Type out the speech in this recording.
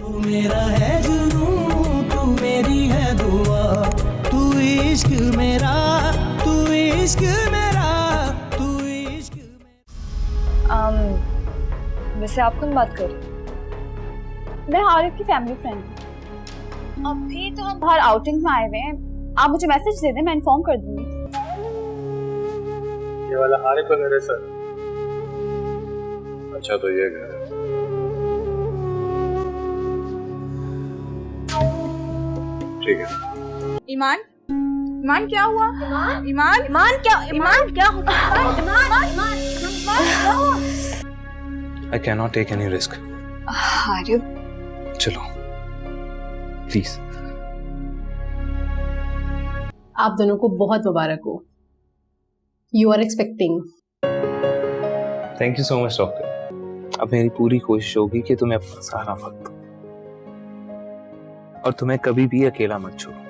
तू मेरा है जुनून, तू मेरी है दुआ, तू इश्क मेरा, तू इश्क मेरा, तू इश्क मेरा। वैसे आप कौन बात कर रहे हैं? मैं हारिफ की फैमिली फ्रेंड हूँ। अभी तो हम बाहर आउटिंग में आए हुए हैं, आप मुझे मैसेज दे दें, मैं इन्फॉर्म कर दूंगी। ये वाला हारिफ का घर है सर। अच्छा तो ये घर है। ठीक है। ईमान, ईमान क्या हुआ? ईमान, ईमान, ईमान क्या हुआ? ईमान, ईमान, I cannot take any risk. Haris, चलो प्लीज। आप दोनों को बहुत मुबारक हो। You are expecting. Thank you so much doctor. अब मेरी पूरी कोशिश होगी कि तुम्हें अपना सारा वक्त दूं और तुम्हें कभी भी अकेला मत छोड़ूं।